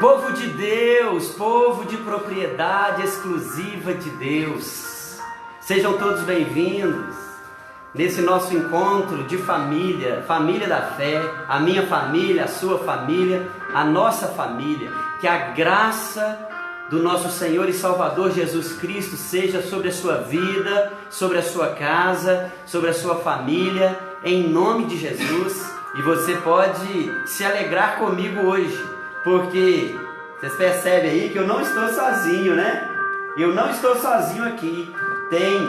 Povo de Deus, povo de propriedade exclusiva de Deus, sejam todos bem-vindos nesse nosso encontro de família, família da fé, a minha família, a sua família, a nossa família. Que a graça do nosso Senhor e Salvador Jesus Cristo seja sobre a sua vida, sobre a sua casa, sobre a sua família, em nome de Jesus. E você pode se alegrar comigo hoje, porque vocês percebem aí que eu não estou sozinho, né? Eu não estou sozinho aqui. Tem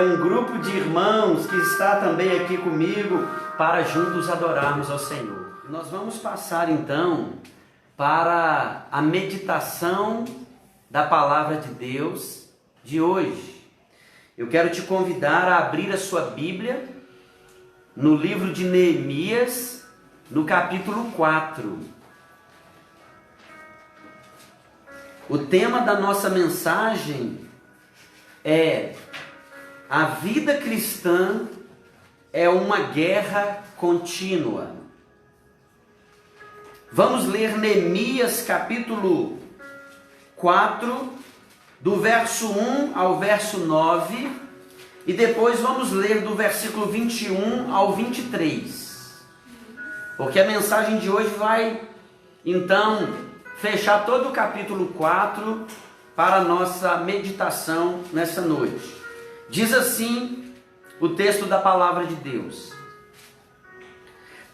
um grupo de irmãos que está também aqui comigo para juntos adorarmos ao Senhor. Nós vamos passar então para a meditação da palavra de Deus de hoje. Eu quero te convidar a abrir a sua Bíblia no livro de Neemias, no capítulo 4. O tema da nossa mensagem é: a vida cristã é uma guerra contínua. Vamos ler Neemias capítulo 4, do verso 1 ao verso 9, e depois vamos ler do versículo 21 ao 23. Porque a mensagem de hoje vai, então, fechar todo o capítulo 4 para a nossa meditação nessa noite. Diz assim o texto da palavra de Deus: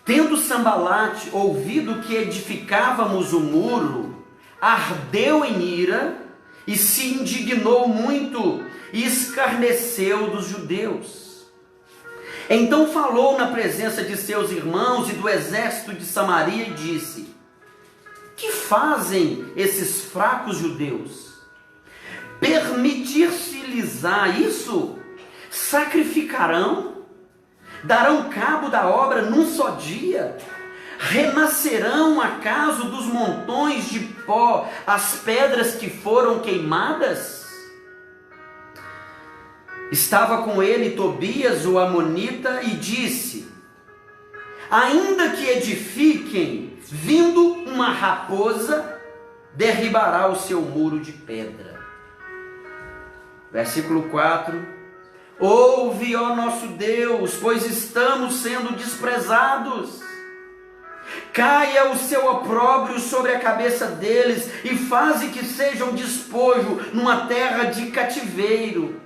Tendo Sambalate ouvido que edificávamos o muro, ardeu em ira e se indignou muito e escarneceu dos judeus. Então falou na presença de seus irmãos e do exército de Samaria e disse: Que fazem esses fracos judeus? Permitir-se-lhes-á isso? Sacrificarão? Darão cabo da obra num só dia? Renascerão acaso dos montões de pó as pedras que foram queimadas? Estava com ele Tobias, o amonita, e disse: Ainda que edifiquem, vindo uma raposa, derribará o seu muro de pedra. Versículo 4: Ouve, ó nosso Deus, pois estamos sendo desprezados. Caia o seu opróbrio sobre a cabeça deles e faze que sejam despojo numa terra de cativeiro.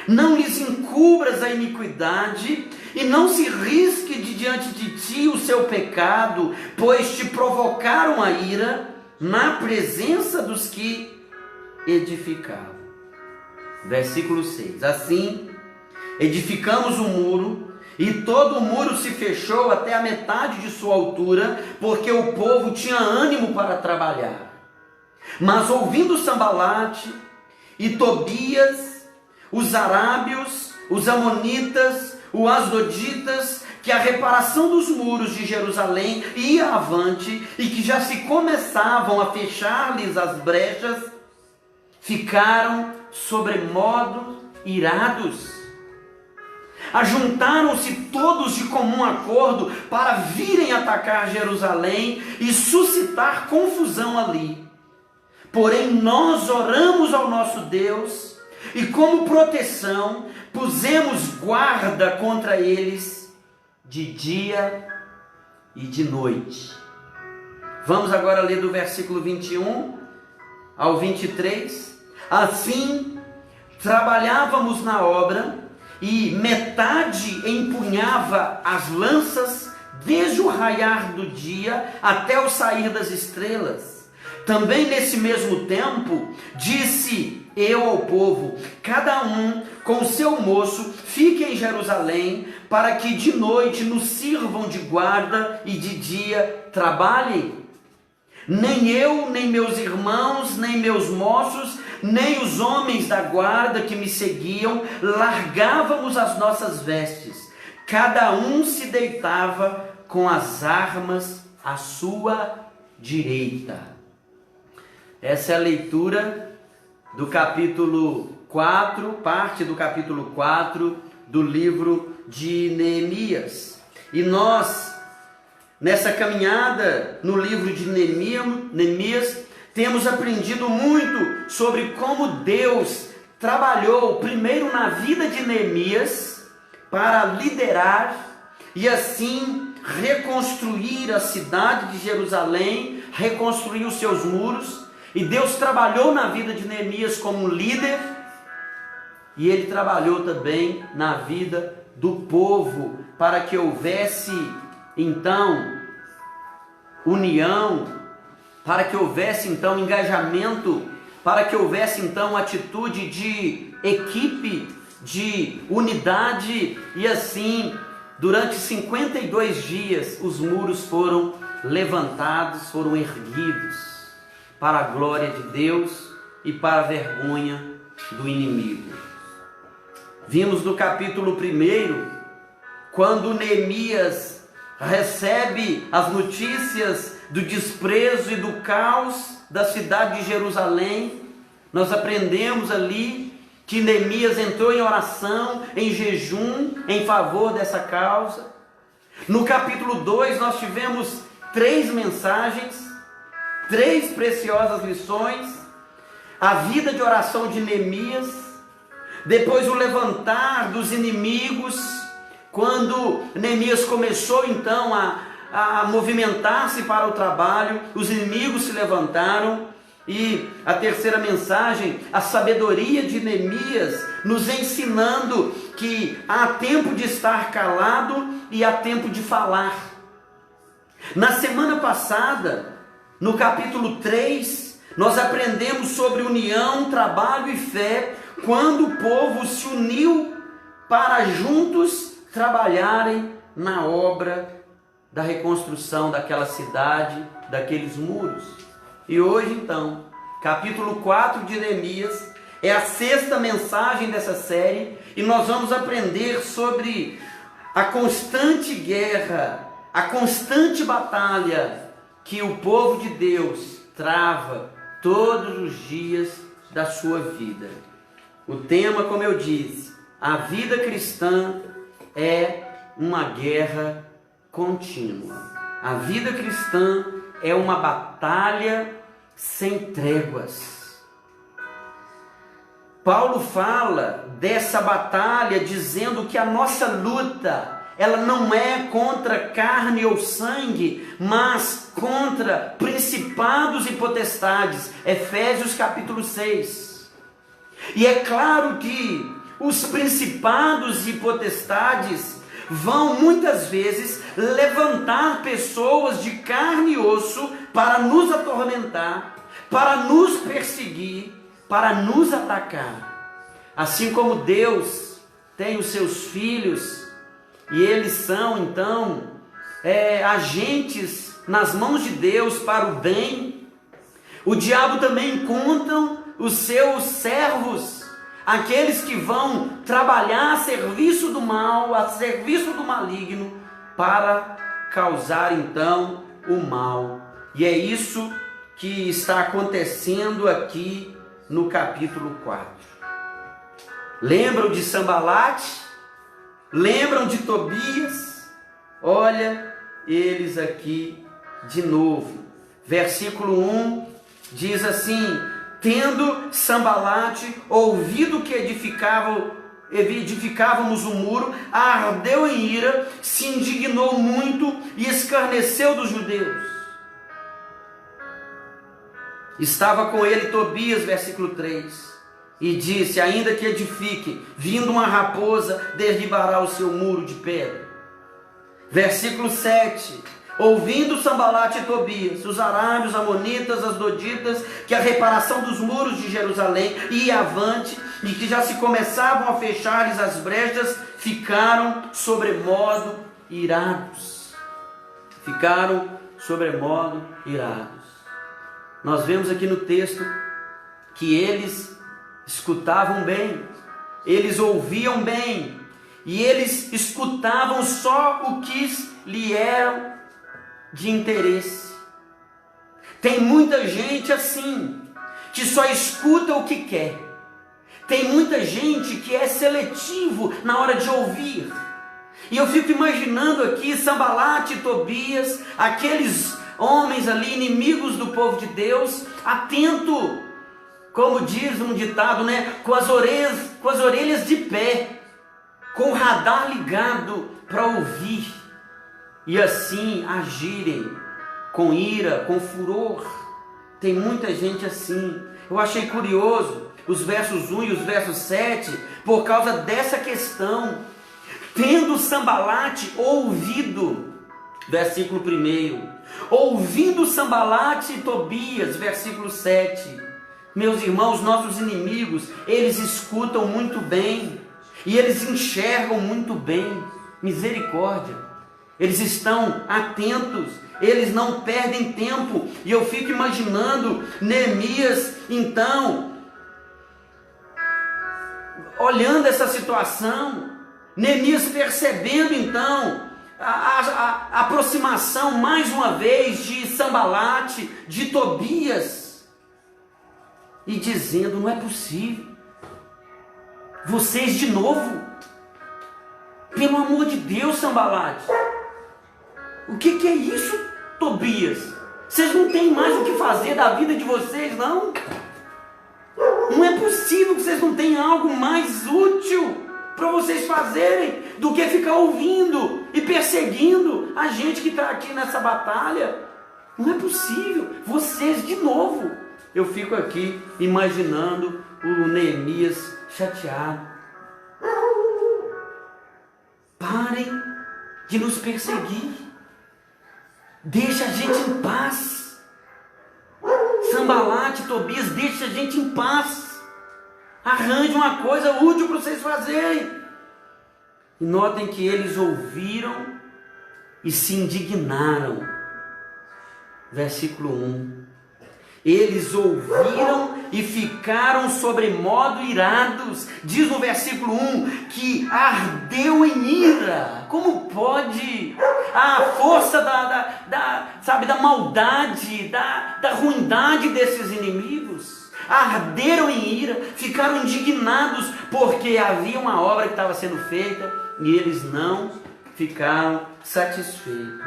Não lhes encubras a iniquidade e não se risque de diante de ti o seu pecado, pois te provocaram a ira na presença dos que edificavam. Versículo 6: Assim, edificamos o muro, e todo o muro se fechou até a metade de sua altura, porque o povo tinha ânimo para trabalhar. Mas ouvindo Sambalate e Tobias, os arábios, os amonitas, os asdoditas, que a reparação dos muros de Jerusalém ia avante e que já se começavam a fechar-lhes as brechas, ficaram sobremodo irados. Ajuntaram-se todos de comum acordo para virem atacar Jerusalém e suscitar confusão ali. Porém nós oramos ao nosso Deus e, como proteção, pusemos guarda contra eles de dia e de noite. Vamos agora ler do versículo 21 ao 23. Assim, trabalhávamos na obra, e metade empunhava as lanças desde o raiar do dia até o sair das estrelas. Também nesse mesmo tempo, disse eu ao povo: cada um com o seu moço fique em Jerusalém, para que de noite nos sirvam de guarda e de dia trabalhem. Nem eu, nem meus irmãos, nem meus moços, nem os homens da guarda que me seguiam largávamos as nossas vestes. Cada um se deitava com as armas à sua direita. Essa é a leitura do capítulo 4, parte do capítulo 4 do livro de Neemias. E nós nessa caminhada no livro de Neemias, temos aprendido muito sobre como Deus trabalhou primeiro na vida de Neemias para liderar e assim reconstruir a cidade de Jerusalém, reconstruir os seus muros. E Deus trabalhou na vida de Neemias como líder, e ele trabalhou também na vida do povo, para que houvesse então união, para que houvesse então engajamento, para que houvesse então atitude de equipe, de unidade, e assim, durante 52 dias, os muros foram levantados, foram erguidos, para a glória de Deus e para a vergonha do inimigo. Vimos no capítulo 1, quando Neemias recebe as notícias do desprezo e do caos da cidade de Jerusalém. Nós aprendemos ali que Neemias entrou em oração, em jejum, em favor dessa causa. No capítulo 2 nós tivemos 3 mensagens, 3 preciosas lições: a vida de oração de Neemias, depois o levantar dos inimigos, quando Neemias começou então a movimentar-se para o trabalho, os inimigos se levantaram. E a terceira mensagem, a sabedoria de Neemias, nos ensinando que há tempo de estar calado e há tempo de falar. Na semana passada, no capítulo 3, nós aprendemos sobre união, trabalho e fé, quando o povo se uniu para juntos trabalharem na obra da reconstrução daquela cidade, daqueles muros. E hoje então, capítulo 4 de Neemias, é a 6ª mensagem dessa série, e nós vamos aprender sobre a constante guerra, a constante batalha que o povo de Deus trava todos os dias da sua vida. O tema, como eu disse, a vida cristã é uma guerra contínua. A vida cristã é uma batalha sem tréguas. Paulo fala dessa batalha dizendo que a nossa luta, ela não é contra carne ou sangue, mas contra principados e potestades. Efésios capítulo 6. E é claro que os principados e potestades vão muitas vezes levantar pessoas de carne e osso para nos atormentar, para nos perseguir, para nos atacar. Assim como Deus tem os seus filhos, e eles são então agentes nas mãos de Deus para o bem, o diabo também conta os seus servos, aqueles que vão trabalhar a serviço do mal, a serviço do maligno, para causar então o mal. E é isso que está acontecendo aqui no capítulo 4. Lembram de Sambalate? Lembram de Tobias? Olha eles aqui de novo. Versículo 1 diz assim: tendo Sambalate ouvido que edificávamos o muro, ardeu em ira, se indignou muito e escarneceu dos judeus. Estava com ele Tobias, versículo 3, e disse: ainda que edifique, vindo uma raposa, derribará o seu muro de pedra. Versículo 7, ouvindo Sambalate e Tobias, os arábios, amonitas, as doditas, que a reparação dos muros de Jerusalém ia avante, e que já se começavam a fechar-lhes as brechas, ficaram sobremodo irados. Ficaram sobremodo irados. Nós vemos aqui no texto que eles escutavam bem, eles ouviam bem, e eles escutavam só o que lhe era de interesse. Tem muita gente assim, que só escuta o que quer. Tem muita gente que é seletivo na hora de ouvir. E eu fico imaginando aqui Sanbalate e Tobias, aqueles homens ali, inimigos do povo de Deus, atento, como diz um ditado, né? Com as orelhas de pé, com o radar ligado para ouvir, e assim agirem com ira, com furor. Tem muita gente assim. Eu achei curioso os versos 1 e os versos 7, por causa dessa questão. Tendo Sanbalate ouvido, versículo 1, ouvindo Sanbalate e Tobias, versículo 7. Meus irmãos, nossos inimigos, eles escutam muito bem, e eles enxergam muito bem. Misericórdia. Eles estão atentos, eles não perdem tempo. E eu fico imaginando Neemias, então, olhando essa situação, Neemias percebendo então a aproximação mais uma vez de Sanbalate, de Tobias, e dizendo: não é possível, vocês de novo, pelo amor de Deus, Sanbalate, o que é isso, Tobias? Vocês não têm mais o que fazer da vida de vocês, não? Não é possível que vocês não tenham algo mais útil para vocês fazerem do que ficar ouvindo e perseguindo a gente que está aqui nessa batalha. Não é possível, vocês de novo. Eu fico aqui imaginando o Neemias chateado. Parem de nos perseguir, deixa a gente em paz. Sanbalate, Tobias, deixa a gente em paz. Arranje uma coisa útil para vocês fazerem. E notem que eles ouviram e se indignaram. Versículo 1. Eles ouviram e ficaram sobremodo irados. Diz no versículo 1 que ardeu em ira. Como pode? A força da maldade, da ruindade desses inimigos. Arderam em ira, ficaram indignados, porque havia uma obra que estava sendo feita e eles não ficaram satisfeitos.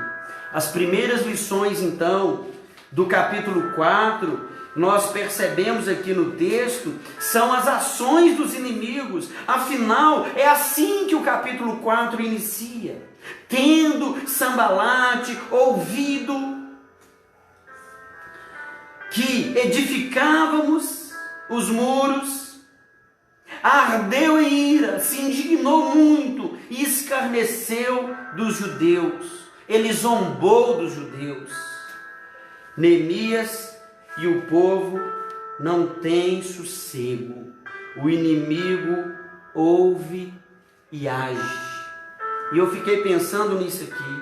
As primeiras lições, então, do capítulo 4, nós percebemos aqui no texto, são as ações dos inimigos. Afinal, é assim que o capítulo 4 inicia. Tendo Sanbalate ouvido que edificávamos os muros, ardeu em ira, se indignou muito e escarneceu dos judeus. Ele zombou dos judeus. Neemias e o povo não têm sossego. O inimigo ouve e age. E eu fiquei pensando nisso aqui.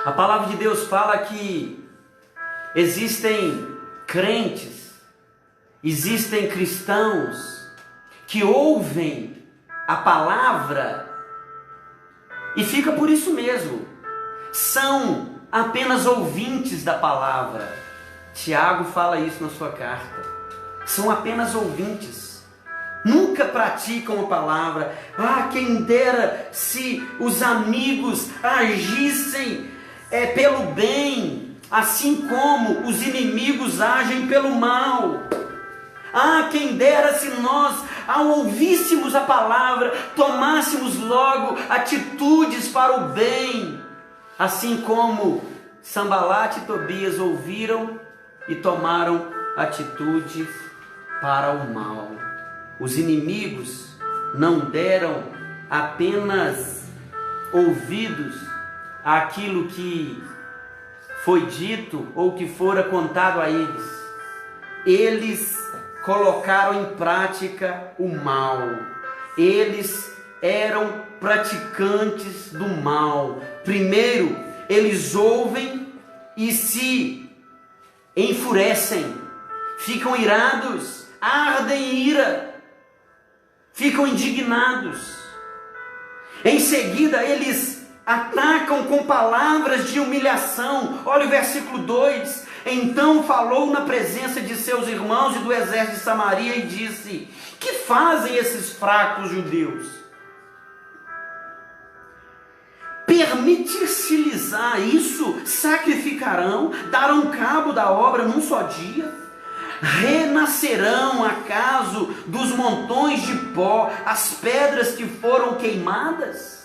A palavra de Deus fala que existem crentes, existem cristãos que ouvem a palavra e fica por isso mesmo. São apenas ouvintes da palavra. Tiago fala isso na sua carta. São apenas ouvintes. Nunca praticam a palavra. Quem dera se os amigos agissem pelo bem, assim como os inimigos agem pelo mal. Quem dera se nós, ao ouvíssemos a palavra, tomássemos logo atitudes para o bem, assim como Sanbalate e Tobias ouviram e tomaram atitudes para o mal. Os inimigos não deram apenas ouvidos àquilo que foi dito ou que fora contado a eles. Eles colocaram em prática o mal. Eles eram praticantes do mal. Primeiro, eles ouvem e se enfurecem, ficam irados, ardem em ira, ficam indignados. Em seguida, eles atacam com palavras de humilhação. Olha o versículo 2. Então falou na presença de seus irmãos e do exército de Samaria e disse: que fazem esses fracos judeus? permitir-se-lhes isso, sacrificarão, darão cabo da obra num só dia? Renascerão acaso dos montões de pó as pedras que foram queimadas?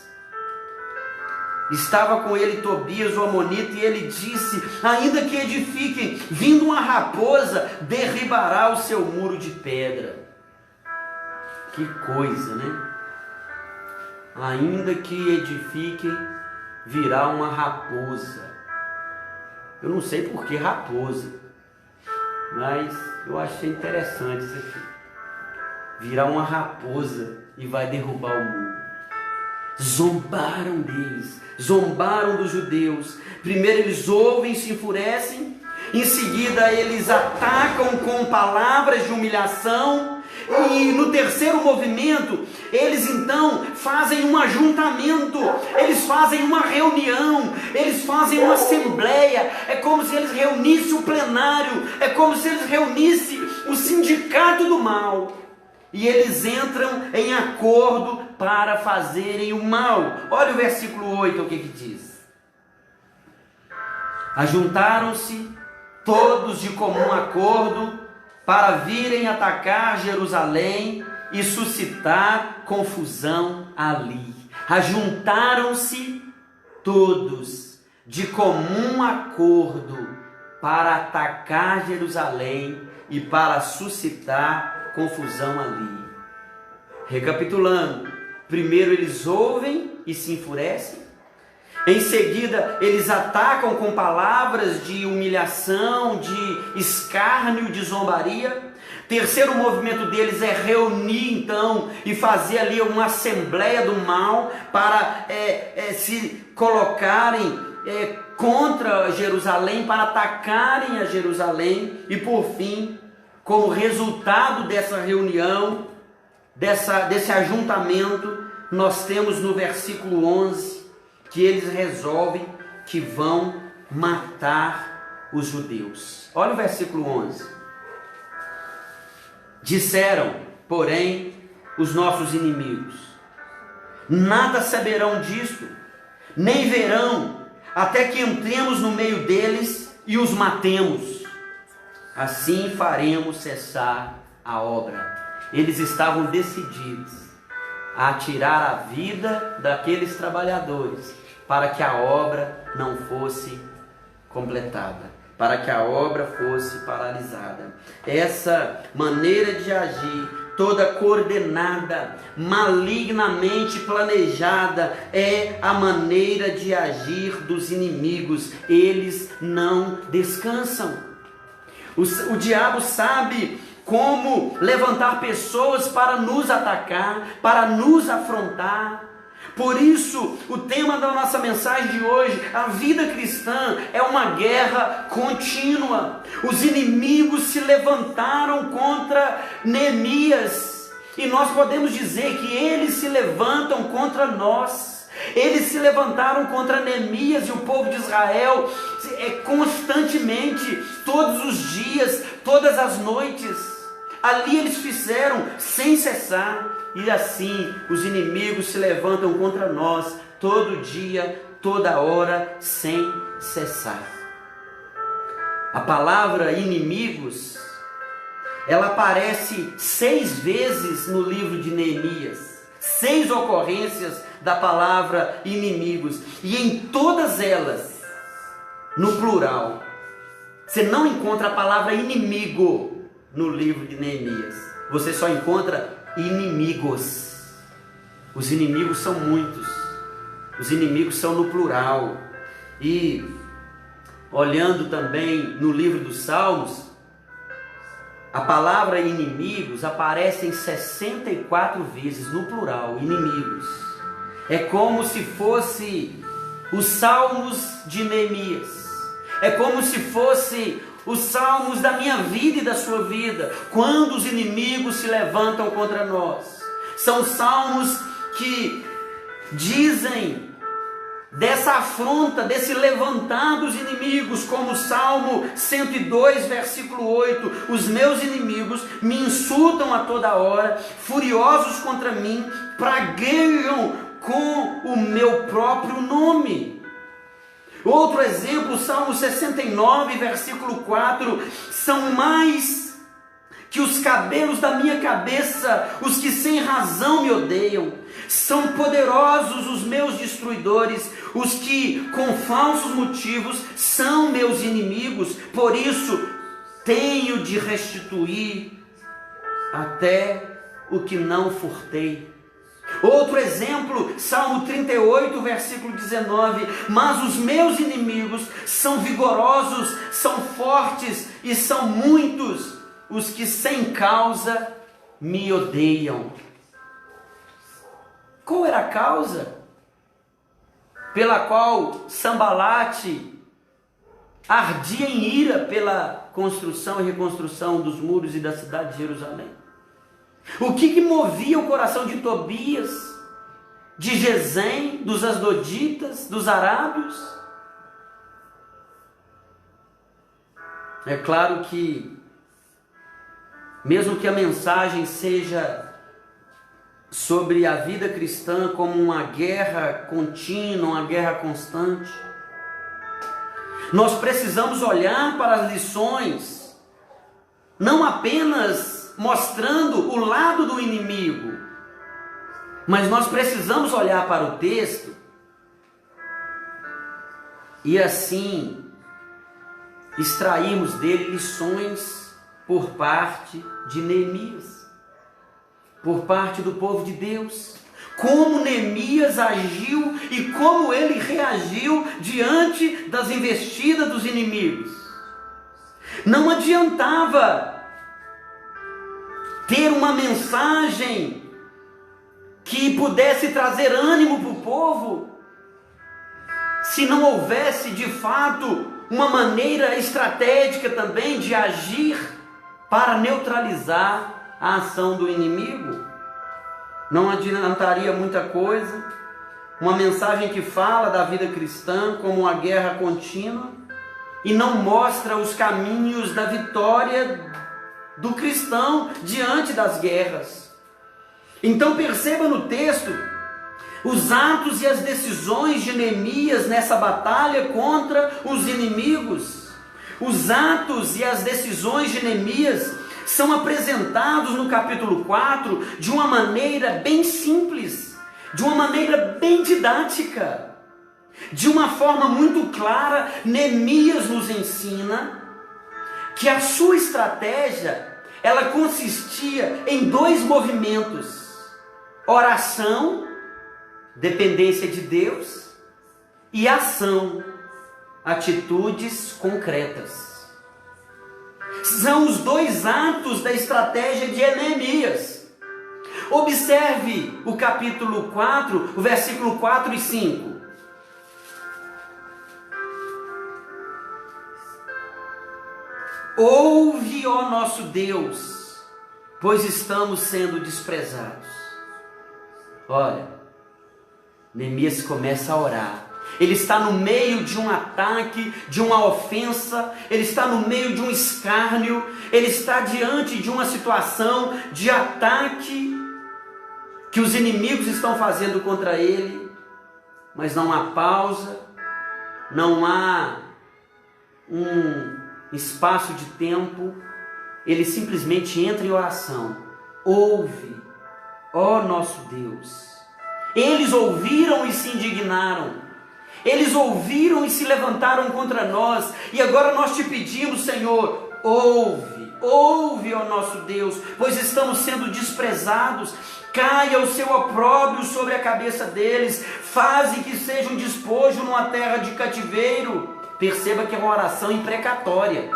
Estava com ele Tobias o amonita, e ele disse: ainda que edifiquem, vindo uma raposa, derribará o seu muro de pedra. Que coisa, né? Ainda que edifiquem, virá uma raposa. Eu não sei por que raposa, mas eu achei interessante isso aqui. Virá uma raposa e vai derrubar o muro. Zombaram deles, zombaram dos judeus. Primeiro eles ouvem, se enfurecem, em seguida eles atacam com palavras de humilhação, e no terceiro movimento eles então fazem um ajuntamento, eles fazem uma reunião, eles fazem uma assembleia. É como se eles reunissem o plenário, é como se eles reunissem o sindicato do mal, e eles entram em acordo para fazerem o mal. Olha o versículo 8, o que diz: ajuntaram-se todos de comum acordo para virem atacar Jerusalém e suscitar confusão ali. Ajuntaram-se todos de comum acordo para atacar Jerusalém e para suscitar confusão ali. Recapitulando, primeiro eles ouvem e se enfurecem. Em seguida, eles atacam com palavras de humilhação, de escárnio, de zombaria. Terceiro movimento deles é reunir então e fazer ali uma assembleia do mal para se colocarem contra Jerusalém, para atacarem a Jerusalém. E por fim, como resultado dessa reunião, desse ajuntamento, nós temos no versículo 11 que eles resolvem que vão matar os judeus. Olha o versículo 11. Disseram, porém, os nossos inimigos: nada saberão disto, nem verão, até que entremos no meio deles e os matemos. Assim faremos cessar a obra. Eles estavam decididos a tirar a vida daqueles trabalhadores, para que a obra não fosse completada, para que a obra fosse paralisada. Essa maneira de agir, toda coordenada, malignamente planejada, é a maneira de agir dos inimigos. Eles não descansam. O diabo sabe como levantar pessoas para nos atacar, para nos afrontar. Por isso, o tema da nossa mensagem de hoje: a vida cristã é uma guerra contínua. Os inimigos se levantaram contra Neemias, e nós podemos dizer que eles se levantam contra nós. Eles se levantaram contra Neemias e o povo de Israel constantemente, todos os dias, todas as noites. Ali eles fizeram sem cessar, e assim os inimigos se levantam contra nós todo dia, toda hora, sem cessar. A palavra inimigos, ela aparece 6 vezes no livro de Neemias, 6 ocorrências da palavra inimigos, e em todas elas, no plural. Você não encontra a palavra inimigo no livro de Neemias, você só encontra inimigos. Os inimigos são muitos, os inimigos são no plural. E olhando também no livro dos Salmos, a palavra inimigos aparece em 64 vezes no plural, inimigos. É como se fosse os Salmos de Neemias, é como se fosse os salmos da minha vida e da sua vida, quando os inimigos se levantam contra nós. São salmos que dizem dessa afronta, desse levantar dos inimigos, como o Salmo 102, versículo 8: os meus inimigos me insultam a toda hora, furiosos contra mim, praguejam com o meu próprio nome. Outro exemplo, Salmo 69, versículo 4, são mais que os cabelos da minha cabeça, os que sem razão me odeiam. São poderosos os meus destruidores, os que com falsos motivos são meus inimigos. Por isso tenho de restituir até o que não furtei. Outro exemplo, Salmo 38, versículo 19, mas os meus inimigos são vigorosos, são fortes e são muitos os que sem causa me odeiam. Qual era a causa pela qual Sambalate ardia em ira pela construção e reconstrução dos muros e da cidade de Jerusalém? O que movia o coração de Tobias, de Gesem, dos asdoditas, dos arábios? É claro que, mesmo que a mensagem seja sobre a vida cristã como uma guerra contínua, uma guerra constante, nós precisamos olhar para as lições, não apenas mostrando o lado do inimigo, mas nós precisamos olhar para o texto e assim extrairmos dele lições por parte de Neemias, por parte do povo de Deus. Como Neemias agiu e como ele reagiu diante das investidas dos inimigos. Não adiantava ter uma mensagem que pudesse trazer ânimo para o povo, se não houvesse de fato uma maneira estratégica também de agir para neutralizar a ação do inimigo. Não adiantaria muita coisa uma mensagem que fala da vida cristã como uma guerra contínua e não mostra os caminhos da vitória do cristão diante das guerras. Então perceba no texto os atos e as decisões de Neemias nessa batalha contra os inimigos. Os atos e as decisões de Neemias são apresentados no capítulo 4 de uma maneira bem simples, de uma maneira bem didática, de uma forma muito clara. Neemias nos ensina que a sua estratégia, ela consistia em dois movimentos: oração, dependência de Deus, e ação, atitudes concretas. São os dois atos da estratégia de Neemias. Observe o capítulo 4, o versículo 4 e 5. Ouve, ó nosso Deus, pois estamos sendo desprezados. Olha, Neemias começa a orar. Ele está no meio de um ataque, de uma ofensa, ele está no meio de um escárnio, ele está diante de uma situação de ataque que os inimigos estão fazendo contra ele, mas não há pausa, não há um espaço de tempo, ele simplesmente entra em oração. Ouve, ó nosso Deus. Eles ouviram e se indignaram. Eles ouviram e se levantaram contra nós. E agora nós te pedimos, Senhor, ouve, ó nosso Deus, pois estamos sendo desprezados. Caia o seu opróbrio sobre a cabeça deles. Faze que seja um despojo numa terra de cativeiro. Perceba que é uma oração imprecatória.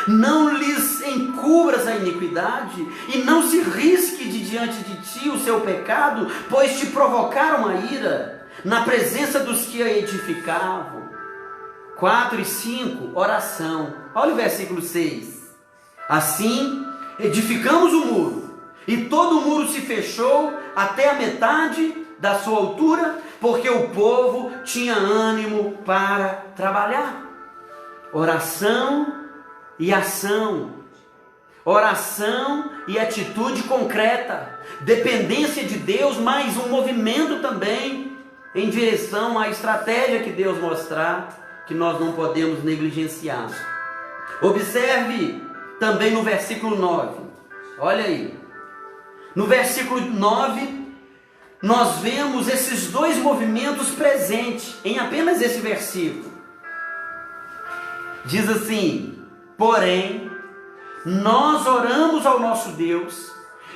Não lhes encubras a iniquidade e não se risque de diante de ti o seu pecado, pois te provocaram a ira na presença dos que a edificavam. 4 e 5, oração. Olha o versículo 6. Assim edificamos o muro, e todo o muro se fechou até a metade da sua altura, porque o povo tinha ânimo para trabalhar. Oração e ação. Oração e atitude concreta, dependência de Deus, mas um movimento também em direção à estratégia que Deus mostrar, que nós não podemos negligenciar. Observe também no versículo 9, olha aí, no versículo 9, nós vemos esses dois movimentos presentes em apenas esse versículo. Diz assim: porém, nós oramos ao nosso Deus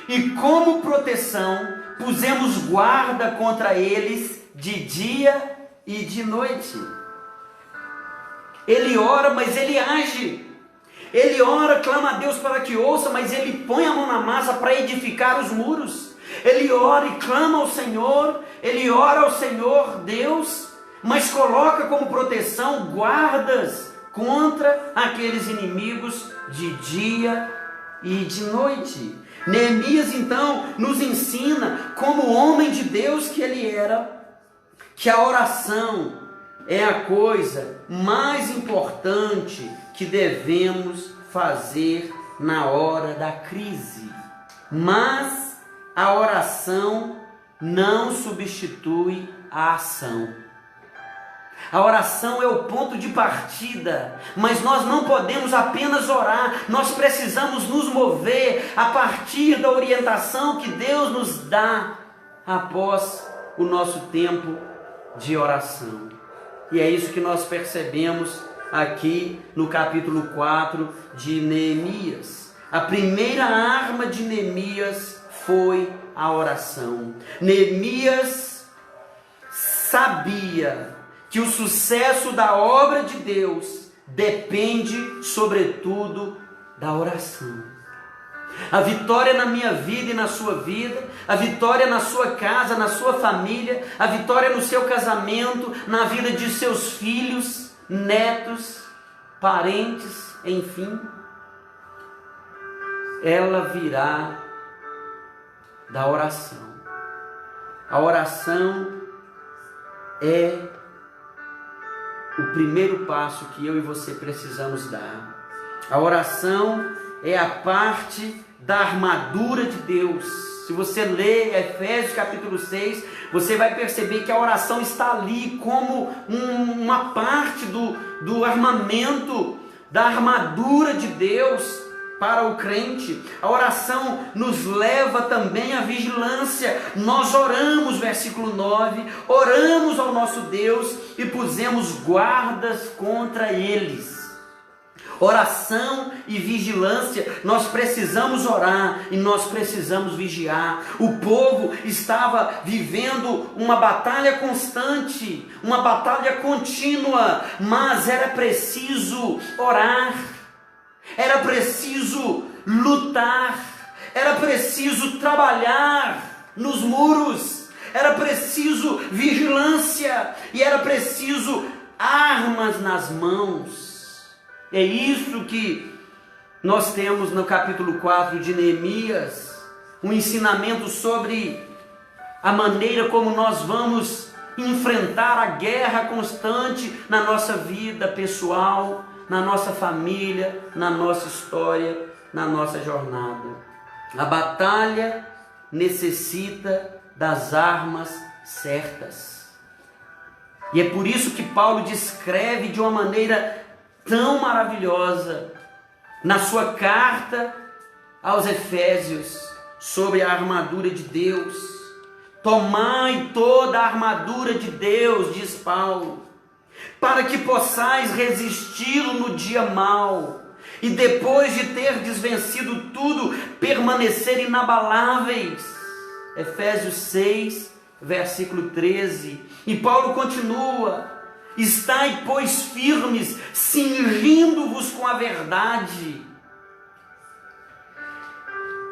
e como proteção pusemos guarda contra eles de dia e de noite. Ele ora, mas ele age. Ele ora, clama a Deus para que ouça, mas ele põe a mão na massa para edificar os muros. Ele ora e clama ao Senhor, ele ora ao Senhor Deus, mas coloca como proteção guardas contra aqueles inimigos de dia e de noite. Neemias então nos ensina, como homem de Deus que ele era, que a oração é a coisa mais importante que devemos fazer na hora da crise. Mas a oração não substitui a ação. A oração é o ponto de partida, mas nós não podemos apenas orar, nós precisamos nos mover a partir da orientação que Deus nos dá após o nosso tempo de oração. E é isso que nós percebemos aqui no capítulo 4 de Neemias. A primeira arma de Neemias foi a oração. Neemias sabia que o sucesso da obra de Deus depende, sobretudo, da oração. A vitória na minha vida e na sua vida, a vitória na sua casa, na sua família, a vitória no seu casamento, na vida de seus filhos, netos, parentes, enfim, ela virá da oração. A oração é o primeiro passo que eu e você precisamos dar. A oração é a parte da armadura de Deus. Se você ler Efésios capítulo 6, você vai perceber que a oração está ali como uma parte do armamento, da armadura de Deus para o crente. A oração nos leva também à vigilância. Nós oramos, versículo 9, oramos ao nosso Deus e pusemos guardas contra eles. Oração e vigilância, nós precisamos orar e nós precisamos vigiar. O povo estava vivendo uma batalha constante, uma batalha contínua, mas era preciso orar, era preciso lutar, era preciso trabalhar nos muros, era preciso vigilância e era preciso armas nas mãos. É isso que nós temos no capítulo 4 de Neemias, um ensinamento sobre a maneira como nós vamos enfrentar a guerra constante na nossa vida pessoal, na nossa família, na nossa história, na nossa jornada. A batalha necessita das armas certas. E é por isso que Paulo descreve de uma maneira tão maravilhosa na sua carta aos Efésios sobre a armadura de Deus. Tomai toda a armadura de Deus, diz Paulo, para que possais resistir no dia mau e depois de ter desvencido tudo, permanecer inabaláveis. Efésios 6, versículo 13. E Paulo continua: estai, pois, firmes, cingindo-vos com a verdade,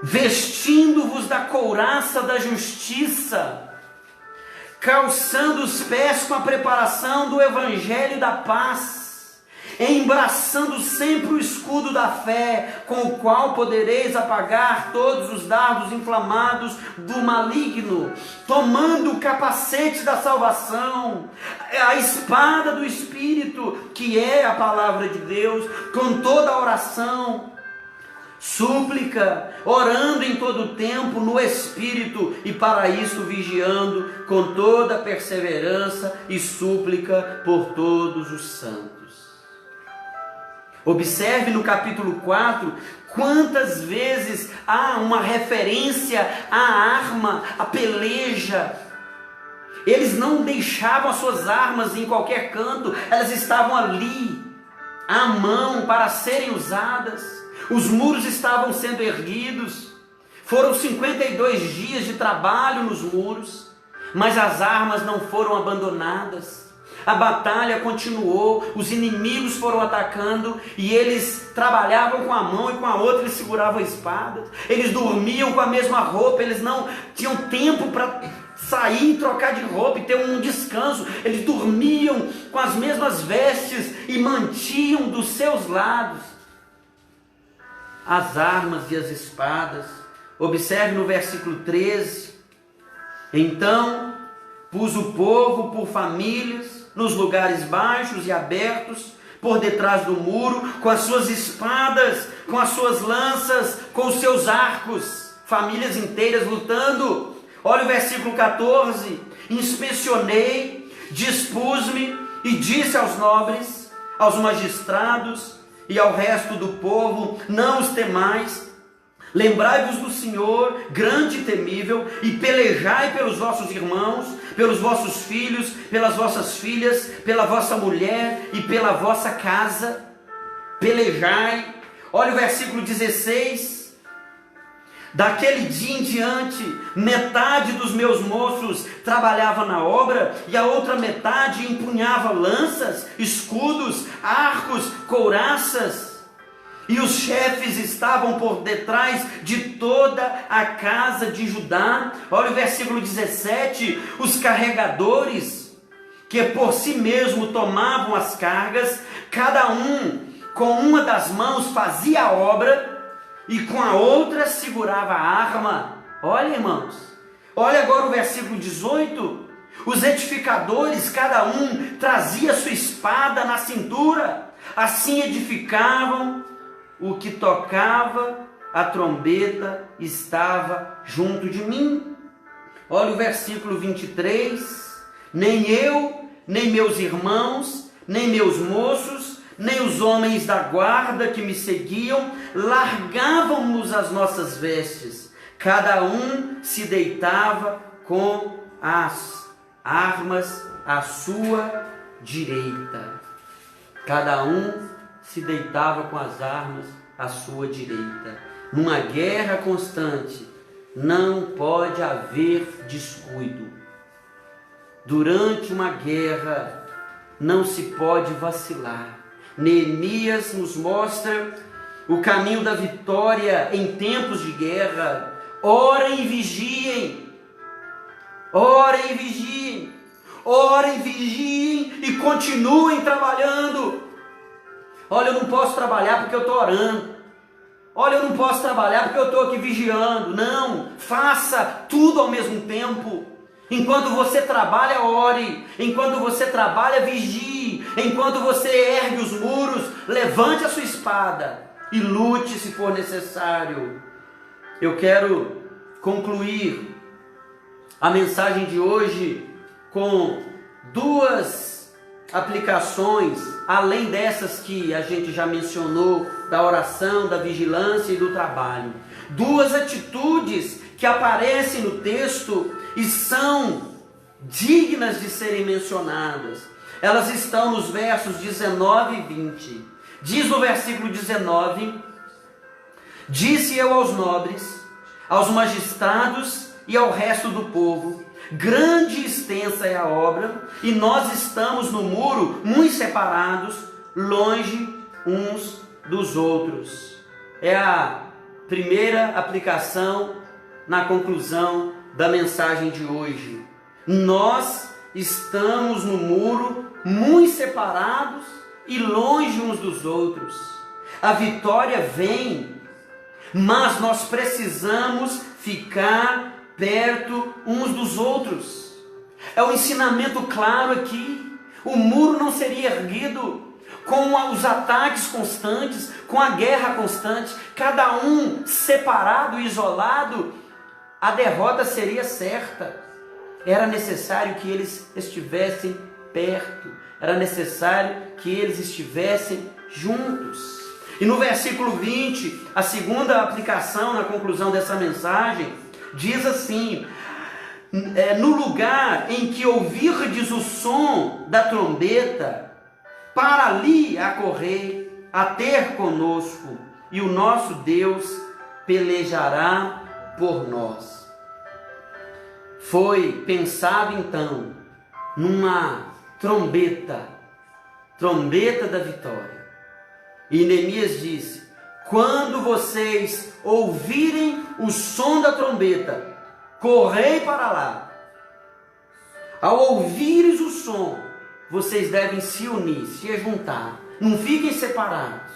vestindo-vos da couraça da justiça, calçando os pés com a preparação do evangelho da paz, embraçando sempre o escudo da fé, com o qual podereis apagar todos os dardos inflamados do maligno, tomando o capacete da salvação, a espada do Espírito, que é a palavra de Deus, com toda a oração súplica, orando em todo o tempo no Espírito, e para isso vigiando com toda perseverança e súplica por todos os santos. Observe no capítulo 4, quantas vezes há uma referência à arma, à peleja. Eles não deixavam as suas armas em qualquer canto, elas estavam ali, à mão, para serem usadas. Os muros estavam sendo erguidos, foram 52 dias de trabalho nos muros, mas as armas não foram abandonadas. A batalha continuou, os inimigos foram atacando e eles trabalhavam com a mão e com a outra eles seguravam a espada. Eles dormiam com a mesma roupa, eles não tinham tempo para sair e trocar de roupa e ter um descanso. Eles dormiam com as mesmas vestes e mantinham dos seus lados as armas e as espadas. Observe no versículo 13. Então pus o povo por famílias nos lugares baixos e abertos, por detrás do muro, com as suas espadas, com as suas lanças, com os seus arcos, famílias inteiras lutando. Olha o versículo 14: inspecionei, dispus-me e disse aos nobres, aos magistrados e ao resto do povo: não os temais, lembrai-vos do Senhor, grande e temível, e pelejai pelos vossos irmãos, pelos vossos filhos, pelas vossas filhas, pela vossa mulher e pela vossa casa. Pelejai. Olha o versículo 16: daquele dia em diante, metade dos meus moços trabalhava na obra, e a outra metade empunhava lanças, escudos, arcos, couraças. E os chefes estavam por detrás de toda a casa de Judá. Olha o versículo 17: os carregadores, que por si mesmo tomavam as cargas, cada um com uma das mãos fazia a obra, e com a outra segurava a arma. Olha, irmãos, olha agora o versículo 18: os edificadores, cada um trazia sua espada na cintura, assim edificavam. O que tocava a trombeta estava junto de mim. Olha o versículo 23: nem eu, nem meus irmãos, nem meus moços, nem os homens da guarda que me seguiam, largávamos as nossas vestes. Cada um se deitava com as armas à sua direita. Cada um se deitava com as armas à sua direita. Numa guerra constante, não pode haver descuido. Durante uma guerra, não se pode vacilar. Neemias nos mostra o caminho da vitória em tempos de guerra. Orem e vigiem. Orem e vigiem. Orem, vigiem e continuem trabalhando. Olha, eu não posso trabalhar porque eu estou orando. Olha, eu não posso trabalhar porque eu estou aqui vigiando. Não, faça tudo ao mesmo tempo. Enquanto você trabalha, ore. Enquanto você trabalha, vigie. Enquanto você ergue os muros, levante a sua espada e lute se for necessário. Eu quero concluir a mensagem de hoje com duas aplicações, além dessas que a gente já mencionou, da oração, da vigilância e do trabalho. Duas atitudes que aparecem no texto e são dignas de serem mencionadas. Elas estão nos versos 19 e 20. Diz no versículo 19: disse eu aos nobres, aos magistrados e ao resto do povo: grande e extensa é a obra, e nós estamos no muro muito separados, longe uns dos outros. É a primeira aplicação na conclusão da mensagem de hoje. Nós estamos no muro muito separados e longe uns dos outros. A vitória vem, mas nós precisamos ficar perto uns dos outros. É um ensinamento claro aqui. O muro não seria erguido com os ataques constantes, com a guerra constante, cada um separado, isolado, a derrota seria certa. Era necessário que eles estivessem perto, era necessário que eles estivessem juntos. E no versículo 20, a segunda aplicação na conclusão dessa mensagem, diz assim: no lugar em que ouvirdes o som da trombeta, para ali acorrer a ter conosco, e o nosso Deus pelejará por nós. Foi pensado então numa trombeta da vitória. E Neemias disse: quando vocês ouvirem o som da trombeta, correi para lá. Ao ouvires o som, vocês devem se unir, se juntar. Não fiquem separados.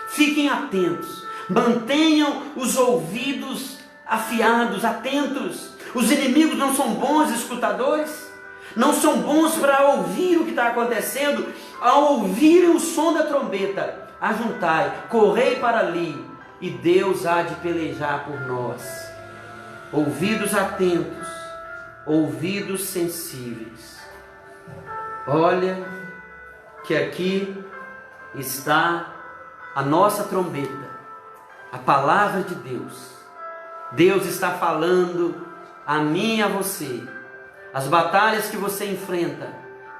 Fiquem atentos. Mantenham os ouvidos afiados, atentos. Os inimigos não são bons escutadores. Não são bons para ouvir o que está acontecendo. Ao ouvirem o som da trombeta, ajuntai, correi para ali, e Deus há de pelejar por nós. Ouvidos atentos, ouvidos sensíveis. Olha que aqui está a nossa trombeta, a palavra de Deus. Deus está falando a mim e a você. As batalhas que você enfrenta,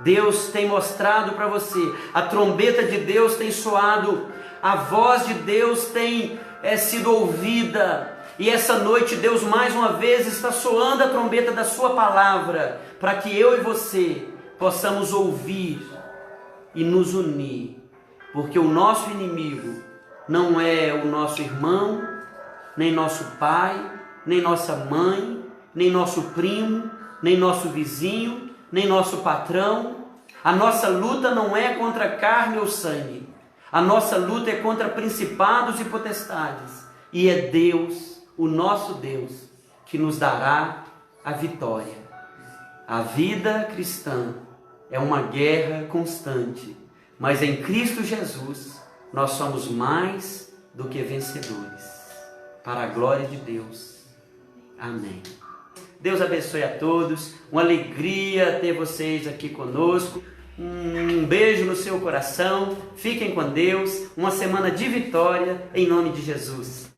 Deus tem mostrado para você. A trombeta de Deus tem soado, a voz de Deus tem sido ouvida. E essa noite Deus mais uma vez está soando a trombeta da sua palavra, para que eu e você possamos ouvir e nos unir. Porque o nosso inimigo não é o nosso irmão, nem nosso pai, nem nossa mãe, nem nosso primo, nem nosso vizinho, nem nosso patrão. A nossa luta não é contra carne ou sangue. A nossa luta é contra principados e potestades. E é Deus, o nosso Deus, que nos dará a vitória. A vida cristã é uma guerra constante, mas em Cristo Jesus nós somos mais do que vencedores. Para a glória de Deus. Amém. Deus abençoe a todos. Uma alegria ter vocês aqui conosco. Um beijo no seu coração. Fiquem com Deus. Uma semana de vitória em nome de Jesus.